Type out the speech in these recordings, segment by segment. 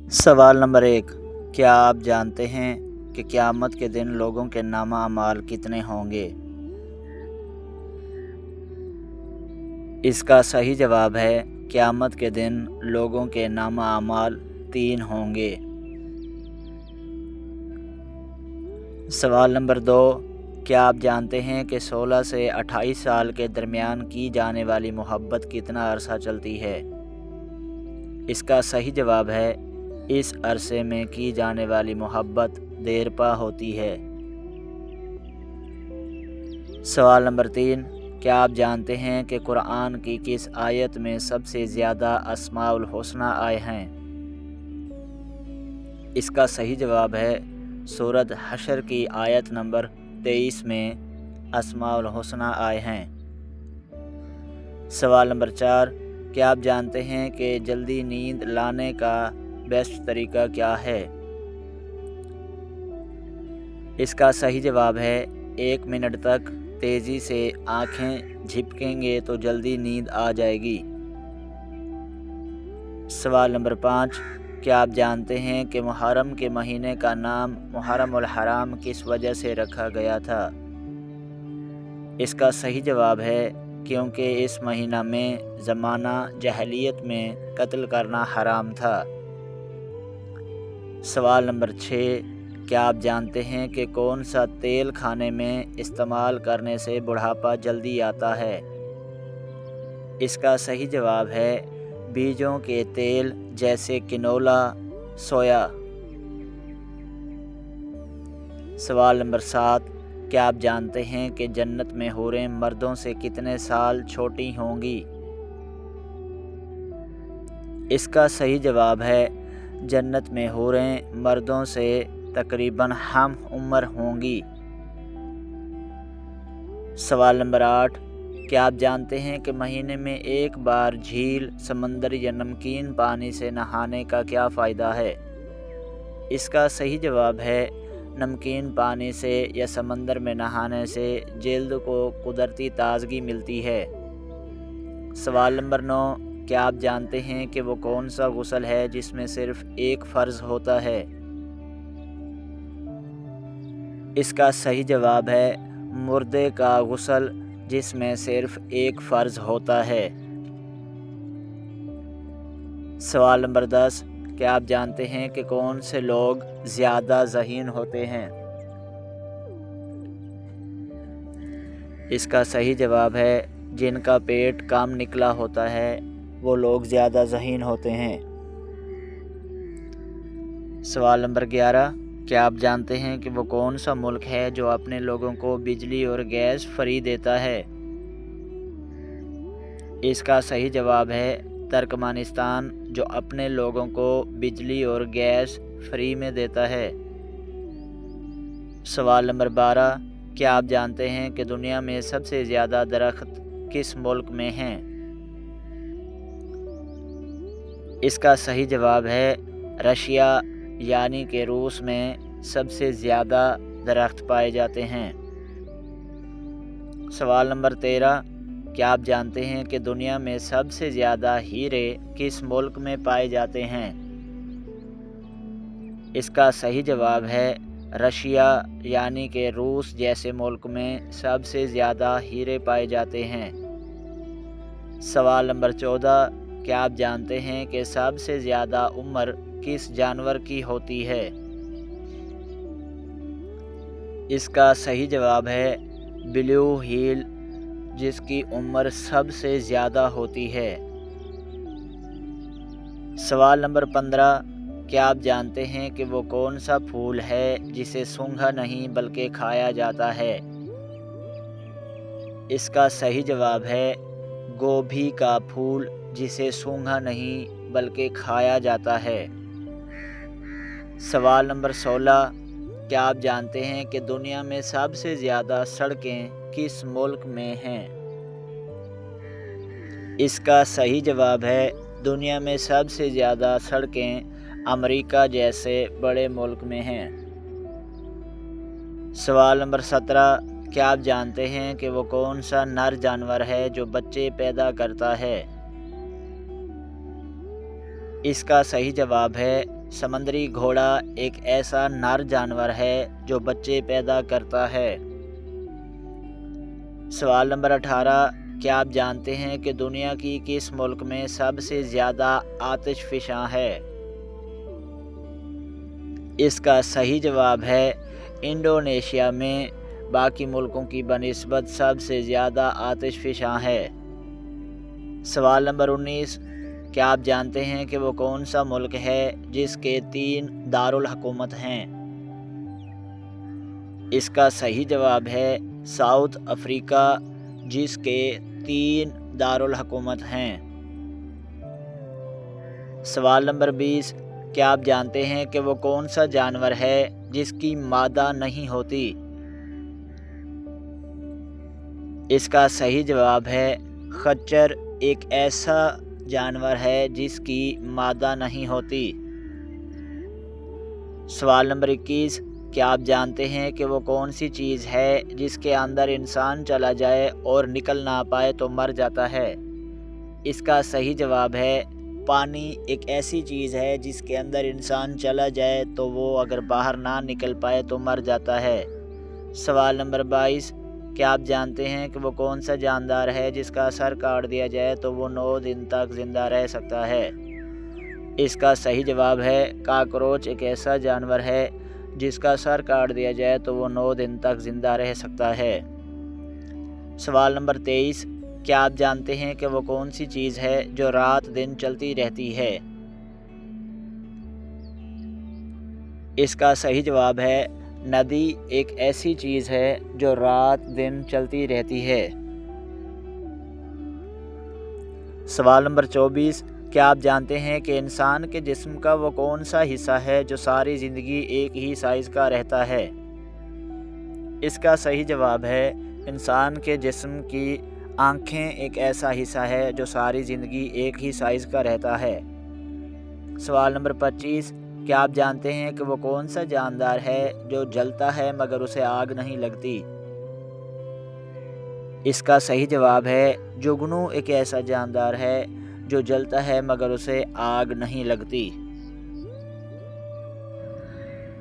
سوال نمبر 1، کیا آپ جانتے ہیں کہ قیامت کے دن لوگوں کے نامہ اعمال کتنے ہوں گے؟ اس کا صحیح جواب ہے قیامت کے دن لوگوں کے نامہ اعمال 3 ہوں گے۔ سوال نمبر 2، کیا آپ جانتے ہیں کہ 16 سے 28 سال کے درمیان کی جانے والی محبت کتنا عرصہ چلتی ہے؟ اس کا صحیح جواب ہے اس عرصے میں کی جانے والی محبت دیرپا ہوتی ہے۔ سوال نمبر 3، کیا آپ جانتے ہیں کہ قرآن کی کس آیت میں سب سے زیادہ اسماء الحسنی آئے ہیں؟ اس کا صحیح جواب ہے سورۃ حشر کی آیت نمبر 23 میں اسماء الحسنی آئے ہیں۔ سوال نمبر 4، کیا آپ جانتے ہیں کہ جلدی نیند لانے کا بیسٹ طریقہ کیا ہے؟ اس کا صحیح جواب ہے 1 منٹ تک تیزی سے آنکھیں جھپکیں گے تو جلدی نیند آ جائے گی۔ سوال نمبر 5، کیا آپ جانتے ہیں کہ محرم کے مہینے کا نام محرم الحرام کس وجہ سے رکھا گیا تھا؟ اس کا صحیح جواب ہے کیونکہ اس مہینہ میں زمانہ جاہلیت میں قتل کرنا حرام تھا۔ سوال نمبر 6، کیا آپ جانتے ہیں کہ کون سا تیل کھانے میں استعمال کرنے سے بڑھاپا جلدی آتا ہے؟ اس کا صحیح جواب ہے بیجوں کے تیل جیسے کنولا، سویا۔ سوال نمبر 7، کیا آپ جانتے ہیں کہ جنت میں حوریں مردوں سے کتنے سال چھوٹی ہوں گی؟ اس کا صحیح جواب ہے جنت میں حوریں مردوں سے تقریباً ہم عمر ہوں گی۔ سوال نمبر 8، کیا آپ جانتے ہیں کہ مہینے میں ایک بار جھیل، سمندر یا نمکین پانی سے نہانے کا کیا فائدہ ہے؟ اس کا صحیح جواب ہے نمکین پانی سے یا سمندر میں نہانے سے جلد کو قدرتی تازگی ملتی ہے۔ سوال نمبر 9، کیا آپ جانتے ہیں کہ وہ کون سا غسل ہے جس میں صرف ایک فرض ہوتا ہے؟ اس کا صحیح جواب ہے مردے کا غسل جس میں صرف ایک فرض ہوتا ہے۔ سوال نمبر 10، کیا آپ جانتے ہیں کہ کون سے لوگ زیادہ ذہین ہوتے ہیں؟ اس کا صحیح جواب ہے جن کا پیٹ کم نکلا ہوتا ہے وہ لوگ زیادہ ذہین ہوتے ہیں۔ سوال نمبر 11، کیا آپ جانتے ہیں کہ وہ کون سا ملک ہے جو اپنے لوگوں کو بجلی اور گیس فری دیتا ہے؟ اس کا صحیح جواب ہے ترکمانستان، جو اپنے لوگوں کو بجلی اور گیس فری میں دیتا ہے۔ سوال نمبر 12، کیا آپ جانتے ہیں کہ دنیا میں سب سے زیادہ درخت کس ملک میں ہیں؟ اس کا صحیح جواب ہے رشیا، یعنی کہ روس میں سب سے زیادہ درخت پائے جاتے ہیں۔ سوال نمبر 13، کیا آپ جانتے ہیں کہ دنیا میں سب سے زیادہ ہیرے کس ملک میں پائے جاتے ہیں؟ اس کا صحیح جواب ہے رشیا، یعنی کہ روس جیسے ملک میں سب سے زیادہ ہیرے پائے جاتے ہیں۔ سوال نمبر 14، کیا آپ جانتے ہیں کہ سب سے زیادہ عمر کس جانور کی ہوتی ہے؟ اس کا صحیح جواب ہے بلیو ہیل، جس کی عمر سب سے زیادہ ہوتی ہے۔ سوال نمبر 15، کیا آپ جانتے ہیں کہ وہ کون سا پھول ہے جسے سونگھا نہیں بلکہ کھایا جاتا ہے؟ اس کا صحیح جواب ہے گوبھی کا پھول، جسے سونگھا نہیں بلکہ کھایا جاتا ہے۔ سوال نمبر 16، کیا آپ جانتے ہیں کہ دنیا میں سب سے زیادہ سڑکیں کس ملک میں ہیں؟ اس کا صحیح جواب ہے دنیا میں سب سے زیادہ سڑکیں امریکہ جیسے بڑے ملک میں ہیں۔ سوال نمبر 17، کیا آپ جانتے ہیں کہ وہ کون سا نر جانور ہے جو بچے پیدا کرتا ہے؟ اس کا صحیح جواب ہے سمندری گھوڑا ایک ایسا نر جانور ہے جو بچے پیدا کرتا ہے۔ سوال نمبر 18، کیا آپ جانتے ہیں کہ دنیا کی کس ملک میں سب سے زیادہ آتش فشاں ہے؟ اس کا صحیح جواب ہے انڈونیشیا میں باقی ملکوں کی بنسبت سب سے زیادہ آتش فشاں ہے۔ سوال نمبر 19، کیا آپ جانتے ہیں کہ وہ کون سا ملک ہے جس کے 3 دارالحکومت ہیں؟ اس کا صحیح جواب ہے ساؤتھ افریقہ، جس کے 3 دارالحکومت ہیں۔ سوال نمبر 20، کیا آپ جانتے ہیں کہ وہ کون سا جانور ہے جس کی مادہ نہیں ہوتی؟ اس کا صحیح جواب ہے خچر ایک ایسا جانور ہے جس کی مادہ نہیں ہوتی۔ سوال نمبر 21، کیا آپ جانتے ہیں کہ وہ کون سی چیز ہے جس کے اندر انسان چلا جائے اور نکل نہ پائے تو مر جاتا ہے؟ اس کا صحیح جواب ہے پانی ایک ایسی چیز ہے جس کے اندر انسان چلا جائے تو وہ اگر باہر نہ نکل پائے تو مر جاتا ہے۔ سوال نمبر 22، کیا آپ جانتے ہیں کہ وہ کون سا جاندار ہے جس کا سر کاٹ دیا جائے تو وہ 9 دن تک زندہ رہ سکتا ہے؟ اس کا صحیح جواب ہے کاکروچ ایک ایسا جانور ہے جس کا سر کاٹ دیا جائے تو وہ 9 دن تک زندہ رہ سکتا ہے۔ سوال نمبر 23، کیا آپ جانتے ہیں کہ وہ کون سی چیز ہے جو رات دن چلتی رہتی ہے؟ اس کا صحیح جواب ہے ندی ایک ایسی چیز ہے جو رات دن چلتی رہتی ہے۔ سوال نمبر 24، کیا آپ جانتے ہیں کہ انسان کے جسم کا وہ کون سا حصہ ہے جو ساری زندگی ایک ہی سائز کا رہتا ہے؟ اس کا صحیح جواب ہے انسان کے جسم کی آنکھیں ایک ایسا حصہ ہے جو ساری زندگی ایک ہی سائز کا رہتا ہے۔ سوال نمبر 25، کیا آپ جانتے ہیں کہ وہ کون سا جاندار ہے جو جلتا ہے مگر اسے آگ نہیں لگتی؟ اس کا صحیح جواب ہے جگنو ایک ایسا جاندار ہے جو جلتا ہے مگر اسے آگ نہیں لگتی۔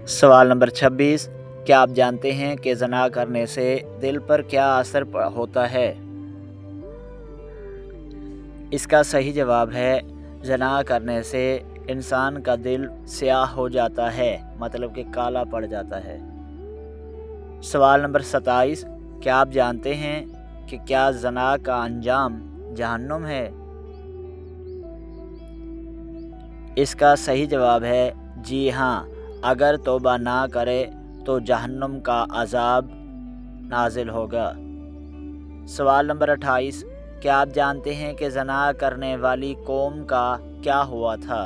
سوال نمبر 26، کیا آپ جانتے ہیں کہ زنا کرنے سے دل پر کیا اثر ہوتا ہے؟ اس کا صحیح جواب ہے زنا کرنے سے انسان کا دل سیاہ ہو جاتا ہے، مطلب کہ کالا پڑ جاتا ہے۔ سوال نمبر 27، کیا آپ جانتے ہیں کہ کیا زنا کا انجام جہنم ہے؟ اس کا صحیح جواب ہے جی ہاں، اگر توبہ نہ کرے تو جہنم کا عذاب نازل ہوگا۔ سوال نمبر 28، کیا آپ جانتے ہیں کہ زنا کرنے والی قوم کا کیا ہوا تھا؟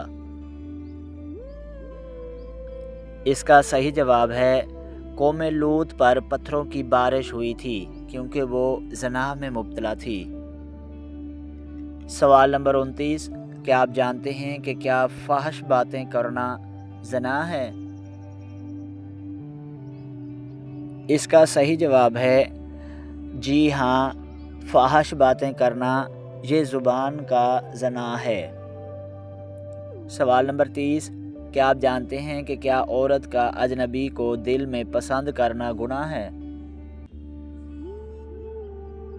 اس کا صحیح جواب ہے قوم لوط پر پتھروں کی بارش ہوئی تھی کیونکہ وہ زنا میں مبتلا تھی۔ سوال نمبر 29، کیا آپ جانتے ہیں کہ کیا فحش باتیں کرنا زنا ہے؟ اس کا صحیح جواب ہے جی ہاں، فحش باتیں کرنا یہ زبان کا زنا ہے۔ سوال نمبر 30، کیا آپ جانتے ہیں کہ کیا عورت کا اجنبی کو دل میں پسند کرنا گناہ ہے؟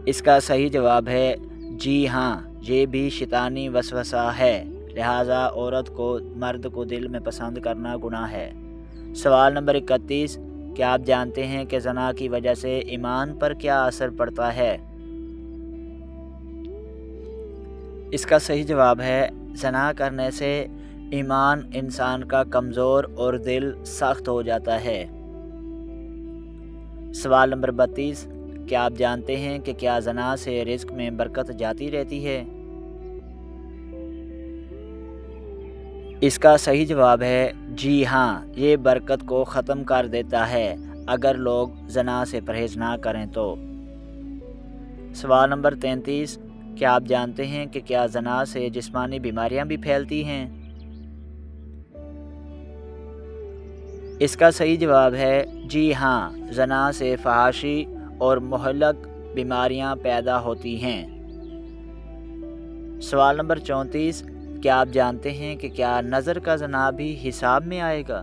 اس کا صحیح جواب ہے جی ہاں، یہ بھی شیطانی وسوسہ ہے، لہٰذا عورت کو مرد کو دل میں پسند کرنا گناہ ہے۔ سوال نمبر 31، کیا آپ جانتے ہیں کہ زنا کی وجہ سے ایمان پر کیا اثر پڑتا ہے؟ اس کا صحیح جواب ہے زنا کرنے سے ایمان انسان کا کمزور اور دل سخت ہو جاتا ہے۔ سوال نمبر 32، کیا آپ جانتے ہیں کہ کیا زنا سے رزق میں برکت جاتی رہتی ہے؟ اس کا صحیح جواب ہے جی ہاں، یہ برکت کو ختم کر دیتا ہے اگر لوگ زنا سے پرہیز نہ کریں تو۔ سوال نمبر 33، کیا آپ جانتے ہیں کہ کیا زنا سے جسمانی بیماریاں بھی پھیلتی ہیں؟ اس کا صحیح جواب ہے جی ہاں، زنا سے فحاشی اور مہلک بیماریاں پیدا ہوتی ہیں۔ سوال نمبر 34، کیا آپ جانتے ہیں کہ کیا نظر کا زنا بھی حساب میں آئے گا؟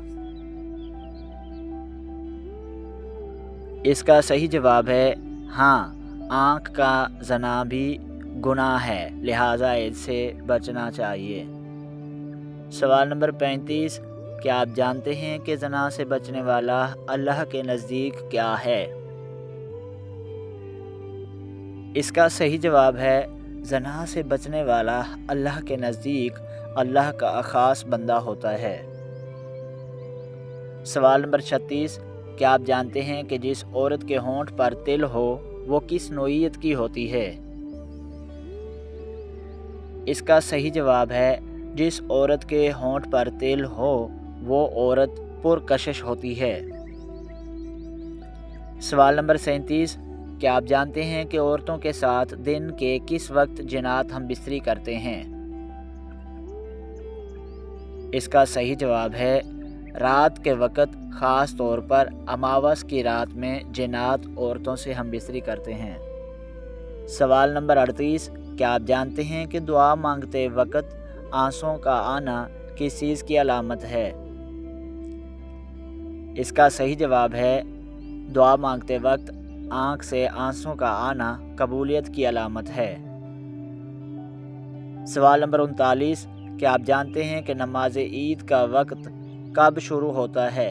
اس کا صحیح جواب ہے ہاں، آنکھ کا زنا بھی گناہ ہے، لہٰذا اس سے بچنا چاہیے۔ سوال نمبر 35، کیا آپ جانتے ہیں کہ زنا سے بچنے والا اللہ کے نزدیک کیا ہے؟ اس کا صحیح جواب ہے زنا سے بچنے والا اللہ کے نزدیک اللہ کا خاص بندہ ہوتا ہے۔ سوال نمبر 36، کیا آپ جانتے ہیں کہ جس عورت کے ہونٹ پر تل ہو وہ کس نوعیت کی ہوتی ہے؟ اس کا صحیح جواب ہے جس عورت کے ہونٹ پر تل ہو وہ عورت پرکشش ہوتی ہے۔ سوال نمبر 37، کیا آپ جانتے ہیں کہ عورتوں کے ساتھ دن کے کس وقت جنات ہم بستری کرتے ہیں؟ اس کا صحیح جواب ہے رات کے وقت، خاص طور پر اماوس کی رات میں جنات عورتوں سے ہم بستری کرتے ہیں۔ سوال نمبر 38، کیا آپ جانتے ہیں کہ دعا مانگتے وقت آنسوں کا آنا کس چیز کی علامت ہے؟ اس کا صحیح جواب ہے دعا مانگتے وقت آنکھ سے آنسوں کا آنا قبولیت کی علامت ہے۔ سوال نمبر 39، کیا آپ جانتے ہیں کہ نماز عید کا وقت کب شروع ہوتا ہے؟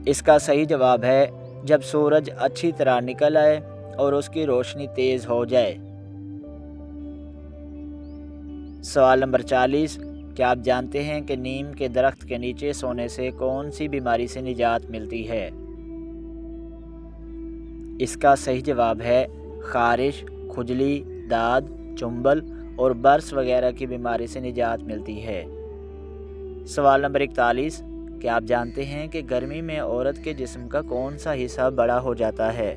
اس کا صحیح جواب ہے جب سورج اچھی طرح نکل آئے اور اس کی روشنی تیز ہو جائے۔ سوال نمبر 40، کیا آپ جانتے ہیں کہ نیم کے درخت کے نیچے سونے سے کون سی بیماری سے نجات ملتی ہے؟ اس کا صحیح جواب ہے خارش، کھجلی، داد، چنبل اور برس وغیرہ کی بیماری سے نجات ملتی ہے۔ سوال نمبر 41، کیا آپ جانتے ہیں کہ گرمی میں عورت کے جسم کا کون سا حصہ بڑا ہو جاتا ہے؟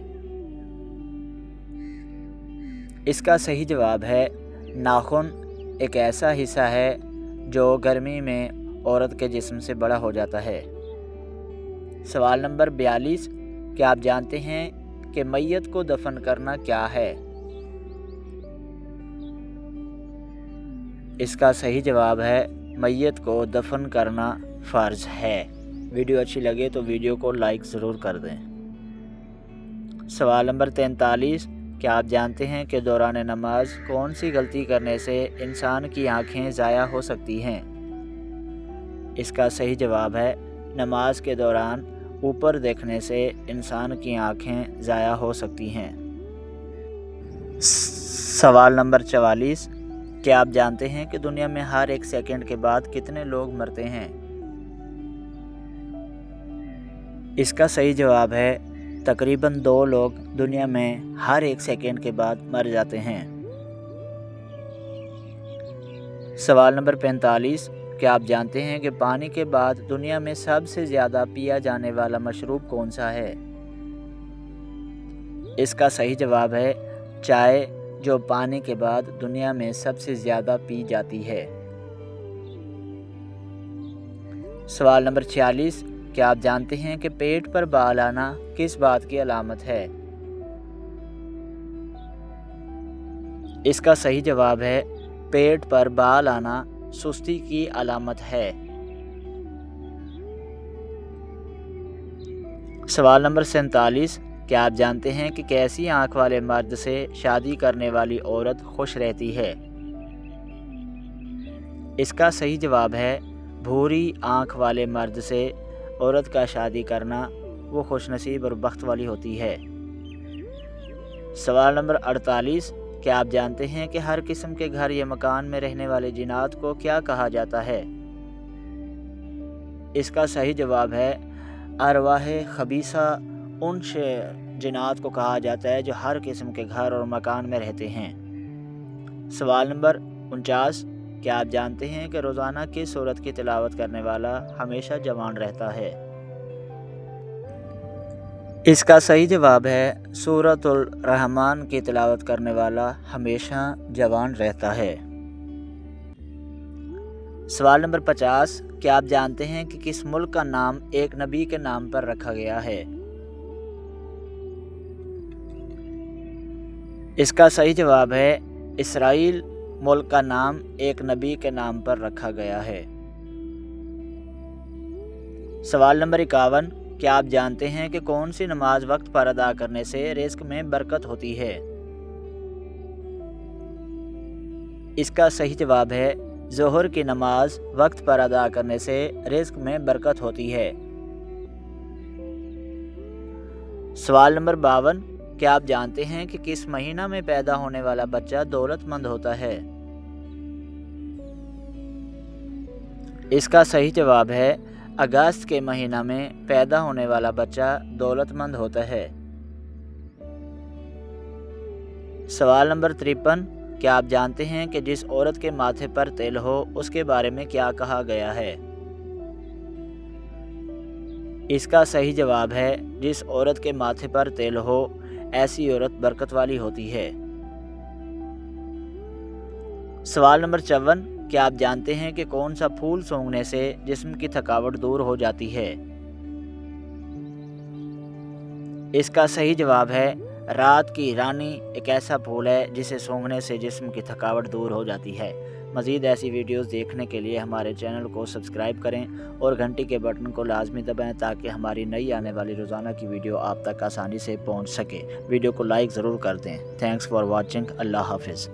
اس کا صحیح جواب ہے ناخن ایک ایسا حصہ ہے جو گرمی میں عورت کے جسم سے بڑا ہو جاتا ہے۔ سوال نمبر 42، کیا آپ جانتے ہیں کہ میت کو دفن کرنا کیا ہے؟ اس کا صحیح جواب ہے میت کو دفن کرنا فرض ہے۔ ویڈیو اچھی لگے تو ویڈیو کو لائک ضرور کر دیں۔ سوال نمبر 43، کیا آپ جانتے ہیں کہ دوران نماز کون سی غلطی کرنے سے انسان کی آنکھیں ضائع ہو سکتی ہیں؟ اس کا صحیح جواب ہے نماز کے دوران اوپر دیکھنے سے انسان کی آنکھیں ضائع ہو سکتی ہیں۔ سوال نمبر 44، کیا آپ جانتے ہیں کہ دنیا میں ہر ایک سیکنڈ کے بعد کتنے لوگ مرتے ہیں؟ اس کا صحیح جواب ہے تقریباً 2 لوگ دنیا میں ہر ایک سیکنڈ کے بعد مر جاتے ہیں۔ سوال نمبر 45، کیا آپ جانتے ہیں کہ پانی کے بعد دنیا میں سب سے زیادہ پیا جانے والا مشروب کون سا ہے؟ اس کا صحیح جواب ہے چائے، جو پانی کے بعد دنیا میں سب سے زیادہ پی جاتی ہے۔ سوال نمبر 46، کیا آپ جانتے ہیں کہ پیٹ پر بال آنا کس بات کی علامت ہے؟ اس کا صحیح جواب ہے پیٹ پر بال آنا سستی کی علامت ہے۔ سوال نمبر 47، کیا آپ جانتے ہیں کہ کیسی آنکھ والے مرد سے شادی کرنے والی عورت خوش رہتی ہے؟ اس کا صحیح جواب ہے بھوری آنکھ والے مرد سے عورت کا شادی کرنا وہ خوش نصیب اور بخت والی ہوتی ہے۔ سوال نمبر 48، کیا آپ جانتے ہیں کہ ہر قسم کے گھر یا مکان میں رہنے والے جنات کو کیا کہا جاتا ہے؟ اس کا صحیح جواب ہے ارواح خبیثہ ان جنات کو کہا جاتا ہے جو ہر قسم کے گھر اور مکان میں رہتے ہیں۔ سوال نمبر 49، کیا آپ جانتے ہیں کہ روزانہ کس سورت کی تلاوت کرنے والا ہمیشہ جوان رہتا ہے؟ اس کا صحیح جواب ہے سورۃ الرحمن کی تلاوت کرنے والا ہمیشہ جوان رہتا ہے۔ سوال نمبر 50، کیا آپ جانتے ہیں کہ کس ملک کا نام ایک نبی کے نام پر رکھا گیا ہے؟ اس کا صحیح جواب ہے اسرائیل ملک کا نام ایک نبی کے نام پر رکھا گیا ہے۔ سوال نمبر 51، کیا آپ جانتے ہیں کہ کون سی نماز وقت پر ادا کرنے سے رزق میں برکت ہوتی ہے؟ اس کا صحیح جواب ہے ظہر کی نماز وقت پر ادا کرنے سے رزق میں برکت ہوتی ہے۔ سوال نمبر 52، کیا آپ جانتے ہیں کہ کس مہینہ میں پیدا ہونے والا بچہ دولت مند ہوتا ہے؟ اس کا صحیح جواب ہے اگست کے مہینہ میں پیدا ہونے والا بچہ دولت مند ہوتا ہے۔ سوال نمبر 53، کیا آپ جانتے ہیں کہ جس عورت کے ماتھے پر تل ہو اس کے بارے میں کیا کہا گیا ہے؟ اس کا صحیح جواب ہے جس عورت کے ماتھے پر تل ہو ایسی عورت برکت والی ہوتی ہے۔ سوال نمبر 54، کیا آپ جانتے ہیں کہ کون سا پھول سونگھنے سے جسم کی تھکاوٹ دور ہو جاتی ہے؟ اس کا صحیح جواب ہے رات کی رانی ایک ایسا پھول ہے جسے سونگھنے سے جسم کی تھکاوٹ دور ہو جاتی ہے۔ مزید ایسی ویڈیوز دیکھنے کے لیے ہمارے چینل کو سبسکرائب کریں اور گھنٹی کے بٹن کو لازمی دبائیں تاکہ ہماری نئی آنے والی روزانہ کی ویڈیو آپ تک آسانی سے پہنچ سکے۔ ویڈیو کو لائک ضرور کر دیں۔ Thanks for watching. اللہ حافظ۔